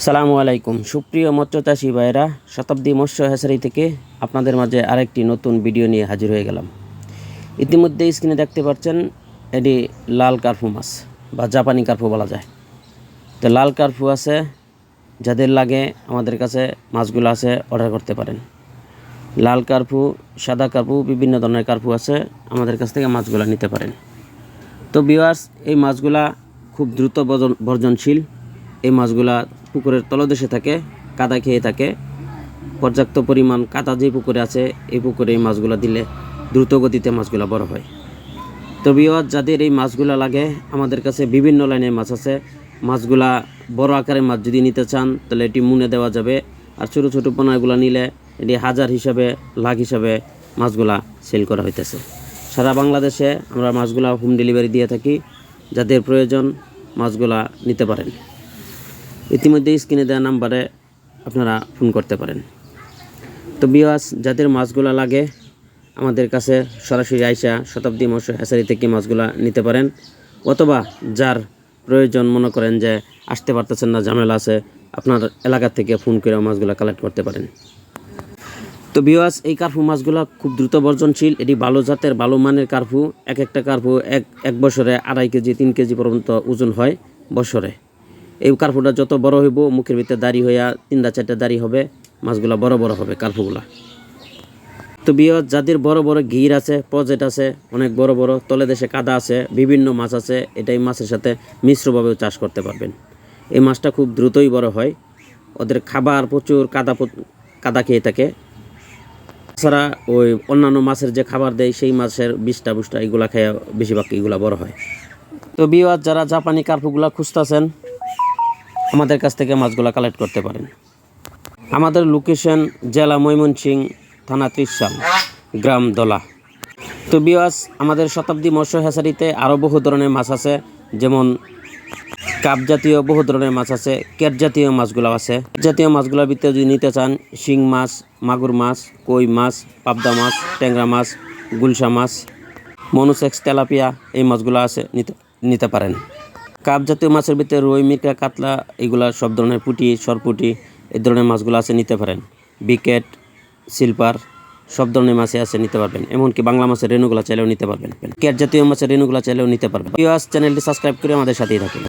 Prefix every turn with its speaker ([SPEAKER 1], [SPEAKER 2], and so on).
[SPEAKER 1] সালামু আলাইকুম সুপ্রিয় মৎস্যচাষী ভাইরা, শতাব্দী মৎস্য হ্যাচারি থেকে আপনাদের মাঝে আরেকটি নতুন ভিডিও নিয়ে হাজির হয়ে গেলাম। ইতিমধ্যে স্ক্রিনে দেখতে পাচ্ছেন এটি লাল কার্পু মাছ বা জাপানি কার্পু বলা যায়। তো লাল কার্পু আছে, যাদের লাগে আমাদের কাছে মাছগুলো আছে, অর্ডার করতে পারেন। লাল কার্পু, সাদা কার্পু, বিভিন্ন ধরনের কার্পু আছে, আমাদের কাছ থেকে মাছগুলো নিতে পারেন। তো ভিউয়ার্স, এই মাছগুলা খুব দ্রুত বর্জনশীল। এই মাছগুলা পুকুরের তলদেশে থাকে, কাদা খেয়ে থাকে। পর্যাপ্ত পরিমাণ কাদা যে পুকুরে আছে, এই পুকুরে এই মাছগুলা দিলে দ্রুত গতিতে মাছগুলা বড় হয়। তো ভিউয়ার্স, যাদের এই মাছগুলা লাগে, আমাদের কাছে বিভিন্ন লাইনের মাছ আছে। মাছগুলা বড় আকারের মাছ যদি নিতে চান তাহলে এটি মুনে দেওয়া যাবে, আর ছোটো ছোটো পোনাগুলো নিলে এটি হাজার হিসাবে, লাখ হিসাবে মাছগুলা সেল করা হইতেছে। সারা বাংলাদেশে আমরা মাছগুলা হোম ডেলিভারি দিয়ে থাকি। যাদের প্রয়োজন মাছগুলা নিতে পারেন। ইতিমধ্যে স্ক্রিনে দেওয়া নাম্বারে আপনারা ফোন করতে পারেন। তো ভিউয়ার্স, যাদের মাছগুলা লাগে আমাদের কাছে সরাসরি আইসা শতাব্দী মৎস্য হ্যাচারি থেকে মাছগুলা নিতে পারেন, অথবা যার প্রয়োজন মনে করেন যে আসতে পারতেছেন না, ঝামেলা আছে, আপনার এলাকা থেকে ফোন করে মাছগুলা কালেক্ট করতে পারেন। তো ভিউয়ার্স, এই কার্পু মাছগুলো খুব দ্রুত বর্জনশীল। এটি ভালো জাতের, ভালো মানের কার্পু। একটা কার্পু এক বছরে 2.5 কেজি 3 কেজি পর্যন্ত ওজন হয় বছরে। এই কার্পুটা যত বড় হইব, মুখের ভিতরে দাড়ি হইয়া 3-4টা দাড়ি হবে, মাছগুলা বড় বড় হবে কার্পুগুলা। তো ভিউয়ার্স, যাদের বড় বড় ঘির আছে, প্রজেক্ট আছে, অনেক বড় বড় তলে দেশে কাদা আছে, বিভিন্ন মাছ আছে, এটাই মাছের সাথে মিশ্রভাবেও চাষ করতে পারবেন। এই মাছটা খুব দ্রুতই বড় হয়। ওদের খাবার প্রচুর কাদা খেয়ে থাকে। তাছাড়া ওই অন্যান্য মাছের যে খাবার দেয়, সেই মাছের বিষ্ঠা বুষ্ঠা এগুলা খেয়ে বেশিরভাগ এগুলা বড় হয়। তো ভিউয়ার্স, যারা জাপানি কার্পুগুলা খুঁজতেছেন আমাদের কাছ থেকে মাছগুলা কালেক্ট করতে পারেন। আমাদের লোকেশন জেলা ময়মনসিংহ, থানা ত্রিশাল, গ্রাম দলা। তো ভিউয়ার্স, আমাদের শতাব্দী মৎস্য হ্যাচারিতে আরও বহু ধরনের মাছ আছে, যেমন কাপ জাতীয় বহু ধরনের মাছ আছে, কেট জাতীয় মাছগুলো আছে। জাতীয় মাছগুলোর ভিতরে যদি নিতে চান, শিং মাছ, মাগুর মাছ, কই মাছ, পাবদা মাছ, ট্যাংরা মাছ, গুলশা মাছ, মনুসেক্স, তেলাপিয়া, এই মাছগুলো আছে, নিতে পারেন। কাপ জাতীয় মাছের ভিতরে রুই, মিরকা, কাতলা, এগুলা সব ধরনের পুঁটি, সরপুঁটি, এই ধরনের মাছগুলো আছে, নিতে পারেন। বিকেট, সিলভার, সব ধরনের মাছে আছে, নিতে পারবেন। এমনকি বাংলা মাছের রেণুগুলা চাইলেও নিতে পারবেন। কেট জাতীয় মাছের রেণুগুলা চাইলেও নিতে পারবেন। ভিউয়ার্স, চ্যানেলটি সাবস্ক্রাইব করে আমাদের সাথেই থাকুন।